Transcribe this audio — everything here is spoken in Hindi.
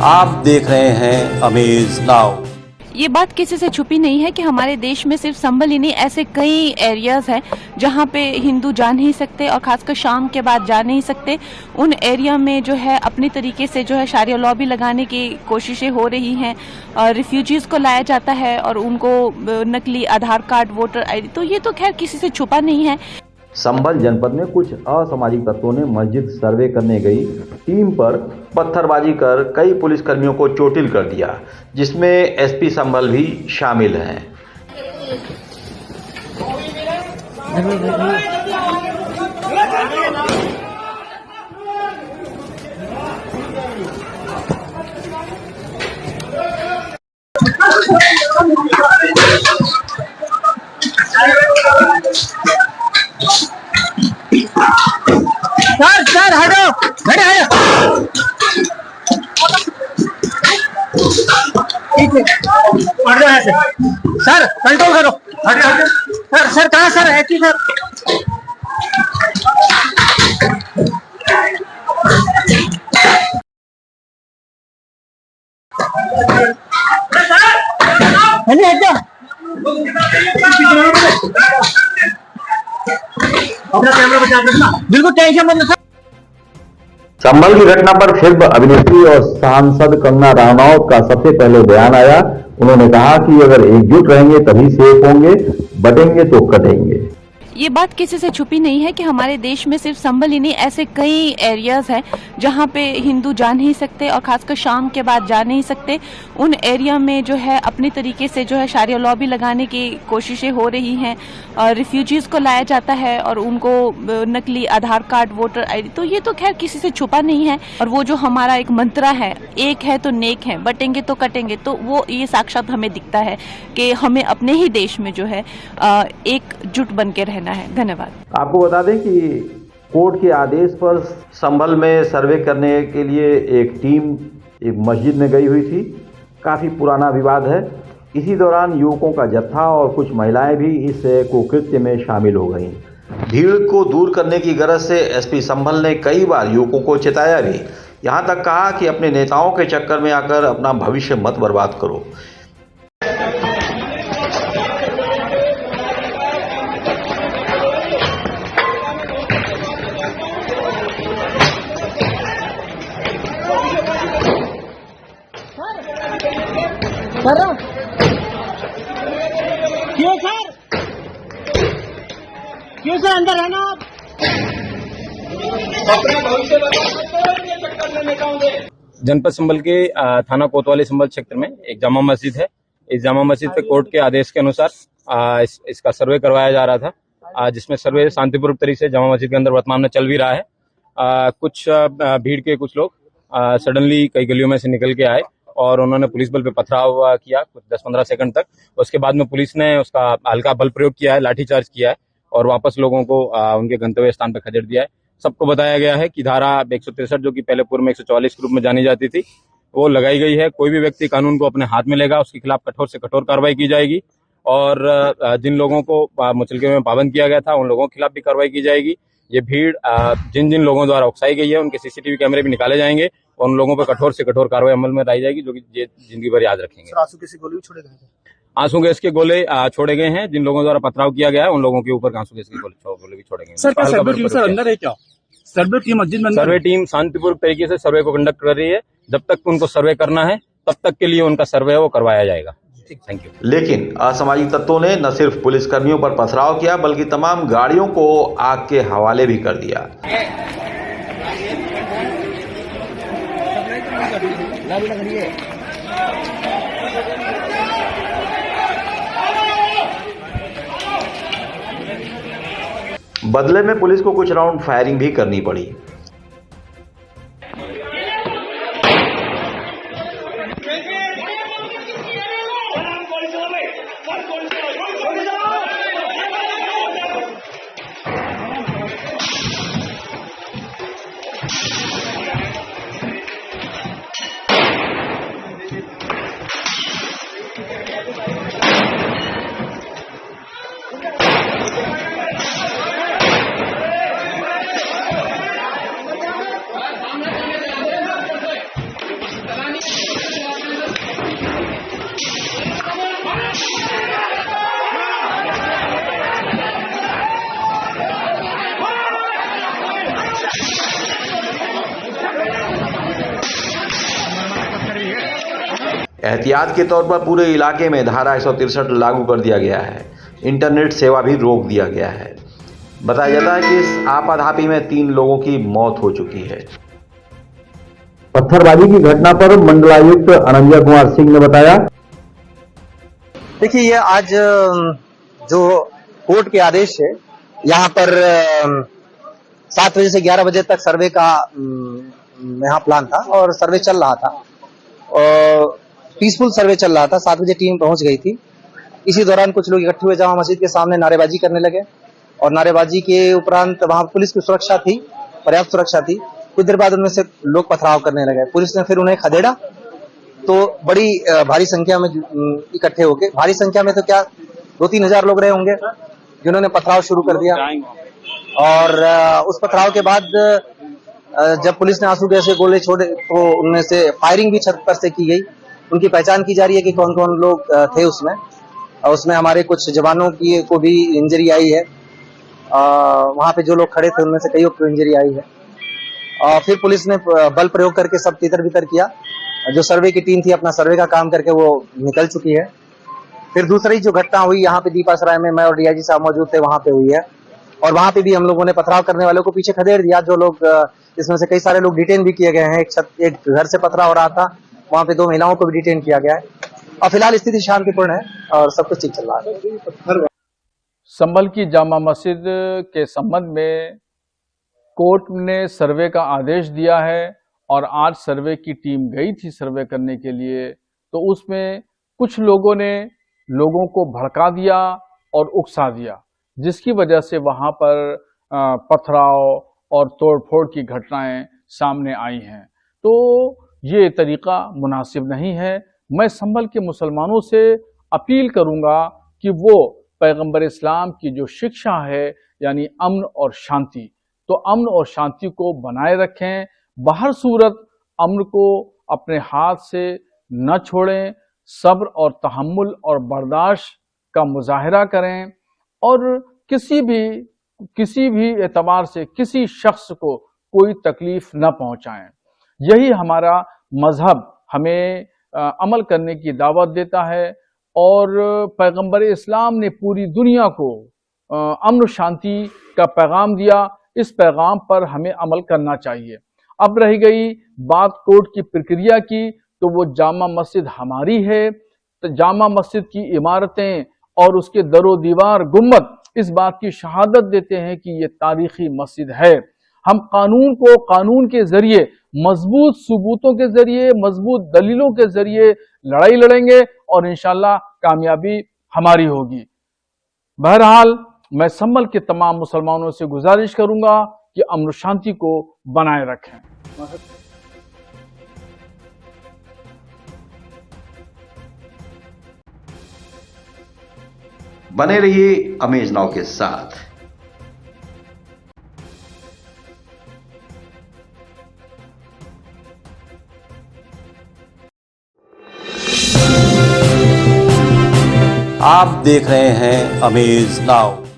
आप देख रहे हैं अमेज नाउ। ये बात किसी से छुपी नहीं है कि हमारे देश में सिर्फ संभल ही नहीं, ऐसे कई एरियाज हैं जहाँ पे हिंदू जा नहीं सकते और खासकर शाम के बाद जा नहीं सकते। उन एरिया में जो है अपनी तरीके से जो है शारिया लॉ भी लगाने की कोशिशें हो रही हैं और रिफ्यूजीज को लाया जाता है और उनको नकली आधार कार्ड, वोटर आईडी, तो ये तो खैर किसी से छुपा नहीं है। संभल जनपद में कुछ असामाजिक तत्वों ने मस्जिद सर्वे करने गई टीम पर पत्थरबाजी कर कई पुलिसकर्मियों को चोटिल कर दिया, जिसमें एसपी संभल भी शामिल हैं। सर हटो, खड़े हटो। पढ़ रहे हैं सर, कंट्रोल करो। हटो हटो सर। सर कहाँ सर है कि सर? हटो अपना कैमरा बचा रखना, बिल्कुल टेंशन मत लो। संभल की घटना पर फिल्म अभिनेत्री और सांसद कंगना रनौत का सबसे पहले बयान आया। उन्होंने कहा कि अगर एकजुट रहेंगे तभी सेफ होंगे, बटेंगे तो कटेंगे। ये बात किसी से छुपी नहीं है कि हमारे देश में सिर्फ संभल ही नहीं, ऐसे कई एरियाज हैं जहाँ पे हिंदू जा नहीं सकते और खासकर शाम के बाद जा नहीं सकते। उन एरिया में जो है अपनी तरीके से जो है शारिया लॉ भी लगाने की कोशिशें हो रही हैं और रिफ्यूजीज को लाया जाता है और उनको नकली आधार कार्ड, वोटर आईडी, तो ये तो खैर किसी से छुपा नहीं है। और वो जो हमारा एक मंत्रा है, एक है तो नेक है, बटेंगे तो कटेंगे, तो वो ये साक्षात हमें दिखता है कि हमें अपने ही देश में जो है एकजुट बन के रहना है। धन्यवाद। आपको बता दें कि कोर्ट के आदेश पर संभल में सर्वे करने के लिए एक टीम एक मस्जिद में गई हुई थी। काफ़ी पुराना विवाद है। इसी दौरान युवकों का जत्था और कुछ महिलाएं भी इस कुकृत्य में शामिल हो गईं। भीड़ को दूर करने की गरज से एसपी संभल ने कई बार युवकों को चेताया भी, यहाँ तक कहा कि अपने नेताओं के चक्कर में आकर अपना भविष्य मत बर्बाद करो। क्यों सर? क्यों सर अंदर है ना आप? जनपद संभल के थाना कोतवाली संभल क्षेत्र में एक जामा मस्जिद है। इस जामा मस्जिद पे कोर्ट के आदेश के अनुसार इसका सर्वे करवाया जा रहा था, जिसमें सर्वे शांतिपूर्वक तरीके से जामा मस्जिद के अंदर वर्तमान में चल भी रहा है। कुछ भीड़ के कुछ लोग सडनली कई गलियों में से निकल के आए और उन्होंने पुलिस बल पे पथराव किया कुछ 10-15 सेकंड तक। उसके बाद में पुलिस ने उसका हल्का बल प्रयोग किया है, लाठीचार्ज किया है और वापस लोगों को उनके गंतव्य स्थान पर खदेड़ दिया है। सबको बताया गया है कि धारा 163 जो कि पहले पूर्व में 144 के रूप में जानी जाती थी, वो लगाई गई है। कोई भी व्यक्ति कानून को अपने हाथ में लेगा, उसके खिलाफ कठोर से कठोर कार्रवाई की जाएगी और जिन लोगों को मुचलके में पाबंद किया गया था उन लोगों के खिलाफ भी कार्रवाई की जाएगी। ये भीड़ जिन जिन लोगों द्वारा उकसाई गई है उनके सीसीटीवी कैमरे भी निकाले जाएंगे और उन लोगों पर कठोर से कठोर कार्रवाई अमल में लाई जाएगी, जो कि जिंदगी भर याद रखेंगे। आंसू किसी गोली छोड़े गए थे? आंसू गैस के गोले छोड़े गए हैं। जिन लोगों द्वारा पथराव किया गया है उन लोगों के ऊपर आंसू गैस के गोले भी छोड़े गए हैं। सर क्या सर्वे टीम सर अंदर है क्या? सर्वे टीम मस्जिद में सर्वे टीम शांतिपूर्वक तरीके से सर्वे को कंडक्ट कर रही है। जब तक उनको सर्वे करना है तब तक के लिए उनका सर्वे है वो करवाया जाएगा। Thank you. लेकिन असामाजिक तत्वों ने न सिर्फ पुलिसकर्मियों पर पथराव किया बल्कि तमाम गाड़ियों को आग के हवाले भी कर दिया। बदले में पुलिस को कुछ राउंड फायरिंग भी करनी पड़ी। एहतियात के तौर पर पूरे इलाके में धारा 163 लागू कर दिया गया है। इंटरनेट सेवा भी रोक दिया गया है। बताया जाता है कि इस आपाधापी में 3 लोगों की मौत हो चुकी है। पत्थरबाजी की घटना पर मंडलायुक्त अनंजय कुमार सिंह ने बताया, देखिए, ये आज जो कोर्ट के आदेश है, यहाँ पर 7 बजे से 11 बजे तक सर्वे का यहाँ प्लान था और सर्वे चल रहा था और पीसफुल सर्वे चल रहा था। 7 बजे टीम पहुंच गई थी। इसी दौरान कुछ लोग इकट्ठे हुए जामा मस्जिद के सामने नारेबाजी करने लगे और नारेबाजी के उपरांत वहां पुलिस की सुरक्षा थी, पर्याप्त सुरक्षा थी। कुछ देर बाद उनमें से लोग पथराव करने लगे। पुलिस ने फिर उन्हें खदेड़ा तो बड़ी भारी संख्या में इकट्ठे हो गए। भारी संख्या में तो क्या 2-3 हजार लोग रहे होंगे जिन्होंने पथराव शुरू कर दिया। और उस पथराव के बाद जब पुलिस ने आंसू गैस के गोले छोड़े तो उनमें से फायरिंग भी छत पर से की गई। उनकी पहचान की जा रही है कि कौन कौन लोग थे उसमें। उसमें हमारे कुछ जवानों की को भी इंजरी आई है। वहां पे जो लोग खड़े थे उनमें से कईयों को इंजरी आई है। फिर पुलिस ने बल प्रयोग करके सब तितर बितर किया। जो सर्वे की टीम थी अपना सर्वे का काम करके वो निकल चुकी है। फिर दूसरी जो घटना हुई यहाँ पे दीपासराय में, मैं और डीआईजी साहब मौजूद थे, वहां पे हुई है और वहां पे भी हम लोगों ने पथराव करने वालों को पीछे खदेड़ दिया। जो लोग इसमें से कई सारे लोग डिटेन भी किए गए हैं। एक घर से पथराव हो रहा था, वहां पे 2 महिलाओं को भी डिटेन किया गया है और फिलहाल स्थिति शांतिपूर्ण है और सब कुछ ठीक चल रहा है। संभल की जामा मस्जिद के संबंध में कोर्ट ने सर्वे का आदेश दिया है और आज सर्वे की टीम गई थी सर्वे करने के लिए, तो उसमें कुछ लोगों ने लोगों को भड़का दिया और उकसा दिया, जिसकी वजह से वहां पर पथराव और तोड़फोड़ की घटनाएं सामने आई हैं। तो ये तरीका मुनासिब नहीं है। मैं संभल के मुसलमानों से अपील करूंगा कि वो पैगंबर इस्लाम की जो शिक्षा है यानी अमन और शांति, तो अमन और शांति को बनाए रखें। बाहर सूरत अमन को अपने हाथ से न छोड़ें, सब्र और तहम्मुल और बर्दाश्त का मुजाहिरा करें और किसी भी एतबार से किसी शख्स को कोई तकलीफ न पहुंचाएं। यही हमारा मजहब हमें अमल करने की दावत देता है और पैगंबर इस्लाम ने पूरी दुनिया को अमन शांति का पैगाम दिया। इस पैगाम पर हमें अमल करना चाहिए। अब रही गई बात कोर्ट की प्रक्रिया की, तो वो जामा मस्जिद हमारी है। तो जामा मस्जिद की इमारतें और उसके दरो दीवार गुम्बद इस बात की शहादत देते हैं कि ये तारीखी मस्जिद है। हम कानून को कानून के जरिए, मजबूत सबूतों के जरिए, मजबूत दलीलों के जरिए लड़ाई लड़ेंगे और इंशाल्लाह कामयाबी हमारी होगी। बहरहाल मैं संभल के तमाम मुसलमानों से गुजारिश करूंगा कि अमन शांति को बनाए रखें। बने रहिए अमेज नाउ के साथ। आप देख रहे हैं अमेज नाउ।